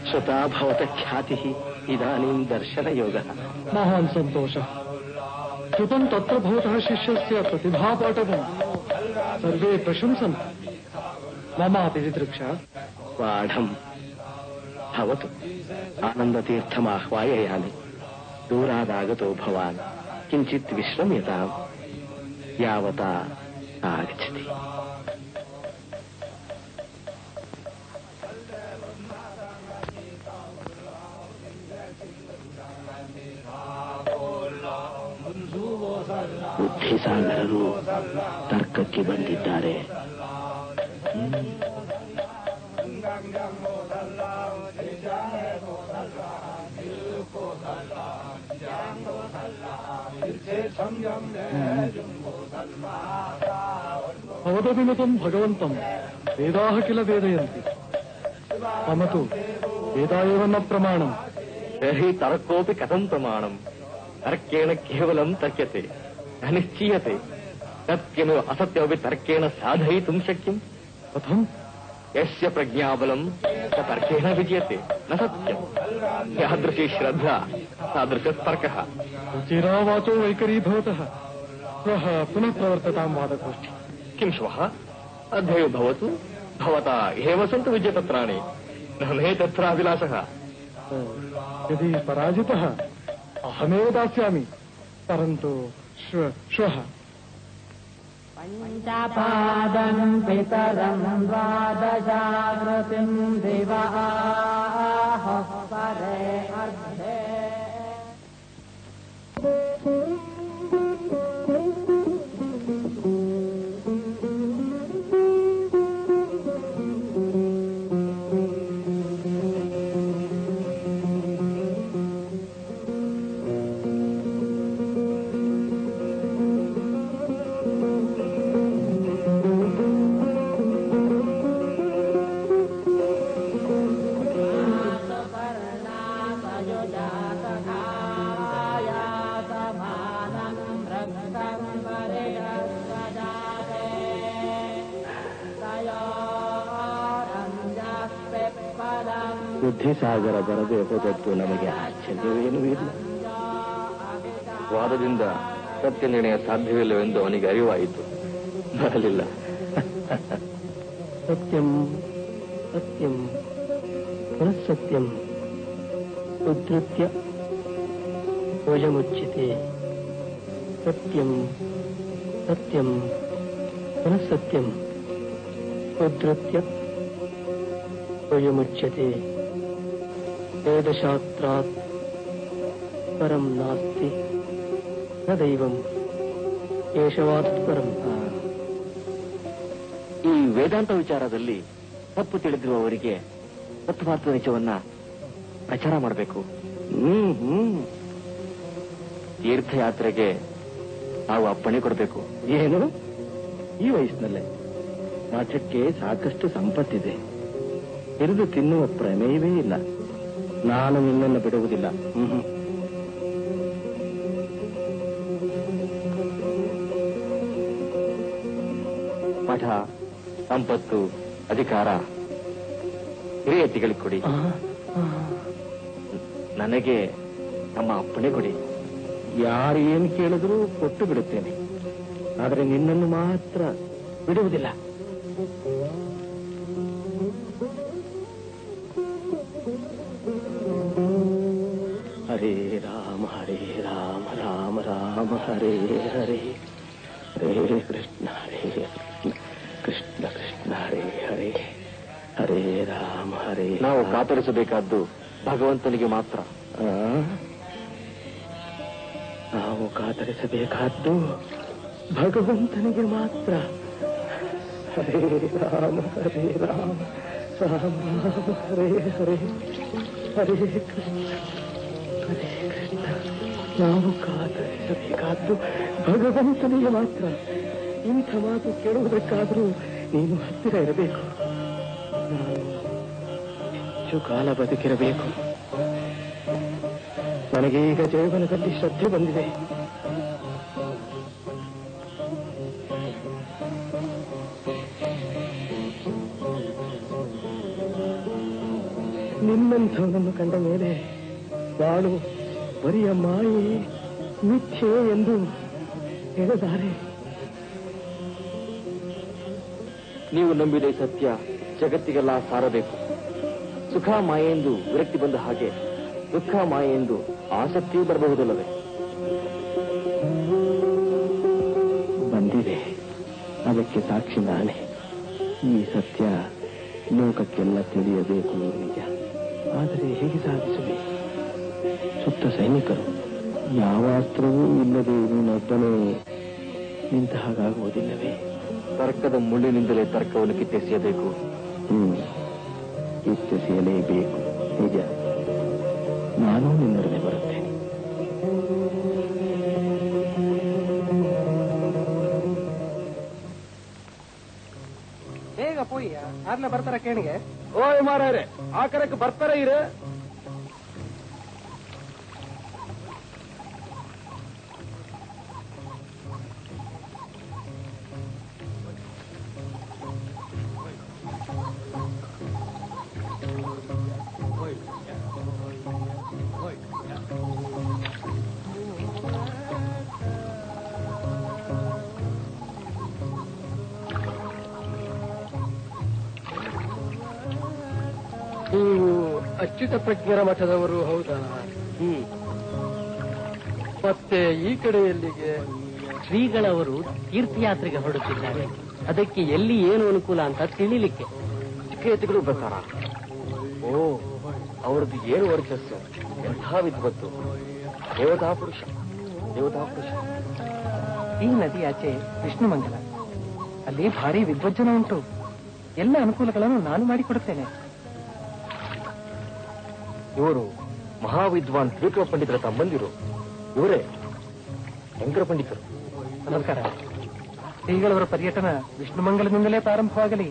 श्रुता भवतः ख्यातिः इदानीं दर्शनयोगः। महान् सन्तोषः। श्रुतं तत्र भवतः शिष्यस्य प्रतिभापाटवं सर्वे प्रशंसन्ति। ममापि दिदृक्षा। पाठं भवतु। आनन्दतीर्थमाह्वाययामि। दूरादागतो भवान् किञ्चित् विश्रम्यताम्। यावता आगच्छति। ಬುದ್ಧಿಸಾಗರರು ತರ್ಕಕ್ಕೆ ಬಂದಿದ್ದಾರೆ. भवदभिमतं भगवन्तं वेदाः किल वेदयन्ति। मम तु वेदा एव न प्रमाणम्। तर्हि तर्कोऽपि कथं प्रमाणम्? तर्केण केवलं तर्क्यते, न निश्चीयते। सत्यमेव असत्यमपि तर्केण साधयितुं शक्यम्। कथम्? यस्य प्रज्ञाबलं स तर्केण विजयते, न सत्यम्। यादृशी श्रद्धा तादृशस्तर्कः। चिरावाचो वैखरी भवतः। श्वः पुनः प्रवर्ततां वादगोष्ठी। किं श्वः? अद्यैव भवतु। भवता एव सन्तु विजयपत्राणि, न मे तत्राभिलाषः। यदि पराजितः अहमेव दास्यामि, परन्तु श्वः। पञ्चपादं पितरं द्वादशाकृतिं दिवः परे अर्धे। ಬುದ್ಧಿಸಾಗರ ಬರದೆ ಹೋದದ್ದು ನಮಗೆ ಆಶ್ಚರ್ಯವೇನೂ ಇಲ್ಲ. ವಾದದಿಂದ ಸತ್ಯ ನಿರ್ಣಯ ಸಾಧ್ಯವಿಲ್ಲವೆಂದು ಅವನಿಗೆ ಅರಿವಾಯಿತು. ಬರಲಿಲ್ಲ. ಸತ್ಯಂ ಸತ್ಯಂ ಪುನಃ ಸತ್ಯಂ ಉದ್ಧೃತ್ಯ ಭೋಜಮುಚ್ಯತೆ. ಸತ್ಯಂ ಸತ್ಯಂ ಪುನಃ ಸತ್ಯಂ ಉದ್ಧೃತ್ಯ ಭೋಜಮುಚ್ಯತೆ. ವೇದಶಾಸ್ತ್ರಾತ್ ಪರಂ ನಾಸ್ತಿ ನ ದೈವಂ ಏಷವಾತ್ ಪರಂ. ಈ ವೇದಾಂತ ವಿಚಾರದಲ್ಲಿ ತಪ್ಪು ತಿಳಿದಿರುವವರಿಗೆ ತತ್ವಾರ್ಥ ನಿಜವನ್ನ ಪ್ರಚಾರ ಮಾಡಬೇಕು. ತೀರ್ಥಯಾತ್ರೆಗೆ ನಾವು ಅಪ್ಪಣೆ ಕೊಡಬೇಕು. ಏನು? ಈ ವಯಸ್ಸಿನಲ್ಲೇ? ಮಠಕ್ಕೆ ಸಾಕಷ್ಟು ಸಂಪತ್ತಿದೆ. ಹಿರಿದು ತಿನ್ನುವ ಪ್ರಮೇಯವೇ ಇಲ್ಲ. ನಾನು ನಿನ್ನನ್ನು ಬಿಡುವುದಿಲ್ಲ. ಮಠ, ಸಂಪತ್ತು, ಅಧಿಕಾರ ಹಿರಿಯತಿಗಳಿಗೆ ಕೊಡಿ. ನನಗೆ ನಮ್ಮ ಅಪ್ಪಣೆ ಕೊಡಿ. ಯಾರು ಏನು ಕೇಳಿದ್ರೂ ಕೊಟ್ಟು ಬಿಡುತ್ತೇನೆ. ಆದರೆ ನಿನ್ನನ್ನು ಮಾತ್ರ ಬಿಡುವುದಿಲ್ಲ. ಹರೇ ರಾಮ ರಾಮ ರಾಮ ಹರೇ ಹರೇ ಹರೇ ಕೃಷ್ಣ ಕೃಷ್ಣ ಕೃಷ್ಣ ಹರೇ ಹರೇ ಹರೇ ರಾಮ ಹರೇ. ನಾವು ಕಾತರಿಸಬೇಕಾದ್ದು ಭಗವಂತನಿಗೆ ಮಾತ್ರ. ನಾವು ಕಾತರಿಸಬೇಕಾದ್ದು ಭಗವಂತನಿಗೆ ಮಾತ್ರ. ಹರೇ ರಾಮ ರಾಮ ರಾಮ ಹರೇ ಹರೇ ಹರೇ ಕೃಷ್ಣ ಹರೇ ಕೃಷ್ಣ. ನಾವು ಕಾತರಿಸಬೇಕಾದ್ದು ಭಗವಂತನಿಗೆ ಮಾತ್ರ. ಇಂಥ ಮಾತು ಕೇಳುವುದಕ್ಕಾದರೂ ನೀನು ಹತ್ತಿರ ಇರಬೇಕು. ನಾನು ಹೆಚ್ಚು ಕಾಲ ಬದುಕಿರಬೇಕು. ನನಗೆ ಈಗ ಜೀವನದಲ್ಲಿ ಶ್ರದ್ಧೆ ಬಂದಿದೆ. ನಿನ್ನಂಥವನನ್ನು ಕಂಡ ಮೇಲೆ ಬಾಳು ಬರಿಯ ಮಾಯೆ ಮಿಥ್ಯೆ ಎಂದು ಹೇಳಿದ್ದಾರೆ. ನೀವು ನಂಬಿದ ಸತ್ಯ ಜಗತ್ತಿಗೆಲ್ಲ ಸಾರಬೇಕು. ಸುಖ ಮಾಯೆಂದು ವಿರಕ್ತಿ ಬಂದ ಹಾಗೆ ದುಃಖ ಮಾಯೆಂದು ಆಸಕ್ತಿ ಬರಬಹುದಲ್ಲವೇ? ಬಂದಿದೆ, ಅದಕ್ಕೆ ಸಾಕ್ಷಿ ನಾನೇ. ಈ ಸತ್ಯ ಲೋಕಕ್ಕೆಲ್ಲ ತಿಳಿಯಬೇಕು ನಿಜ. ಆದರೆ ಹೇಗೆ ಸಾಧಿಸುವೆ? ಸುತ್ತ ಸೈನಿಕರು, ಯಾವ ಅಸ್ತ್ರವೂ ಇಲ್ಲದೆ ನೀನೊಬ್ಬನೇ ನಿಂತ ಹಾಗಾಗುವುದಿಲ್ಲವೇ? ತರ್ಕದ ಮುಳ್ಳಿನಿಂದಲೇ ತರ್ಕವನ್ನು ಕಿತ್ತೆಸೆಯಬೇಕು. ಕಿತ್ತೆಸೆಯಲೇಬೇಕು, ನಿಜ. ನಾನು ನಿನ್ನೊಡನೆ ಬರುತ್ತೇನೆ. ಬೇಗ ಪೋಯಿ ಆಗ್ಲೇ ಬರ್ತಾರ ಕೇಣಿಗೆ. ಓಯ್ ಮಾರಾಯರೆ, ಆ ಕರೆಕ್ಕೆ ಬರ್ತಾರೆ ಇರ. ನೀವು ಅಚ್ಯುತ ಪ್ರಜ್ಞರ ಮಠದವರು ಹೌದಾ? ಮತ್ತೆ ಈ ಕಡೆ ಎಲ್ಲಿಗೆ? ಶ್ರೀಗಳವರು ತೀರ್ಥಯಾತ್ರೆಗೆ ಹೊರಡುತ್ತಿದ್ದಾರೆ. ಅದಕ್ಕೆ ಎಲ್ಲಿ ಏನು ಅನುಕೂಲ ಅಂತ ತಿಳಿಲಿಕ್ಕೆ. ಚಿಕ್ಕೇತಿಗಳು ಬರ್ತಾರ? ಓ, ಅವ್ರದ್ದು ಏನು ವರ್ಚಸ್ಸು, ಎಂಥ ವಿದ್ವತ್ತು. ದೇವತಾ ಪುರುಷ. ಈ ನದಿ ಆಚೆ ವಿಷ್ಣುಮಂಗಲ, ಅಲ್ಲಿ ಭಾರಿ ವಿದ್ವಜ್ಜನ ಉಂಟು. ಎಲ್ಲ ಅನುಕೂಲಗಳನ್ನು ನಾನು ಮಾಡಿಕೊಡುತ್ತೇನೆ. ಇವರು ಮಹಾವಿದ್ವಾನ್ ತ್ರಿವಿಕ್ರ ಪಂಡಿತರ ತಮ್ಮಂದಿರು. ಇವರೇ ಶಂಕರ ಪಂಡಿತರು. ನಮಸ್ಕಾರ. ಶ್ರೀಗಳವರ ಪರ್ಯಟನ ವಿಷ್ಣುಮಂಗಲದಿಂದಲೇ ಪ್ರಾರಂಭವಾಗಲಿ.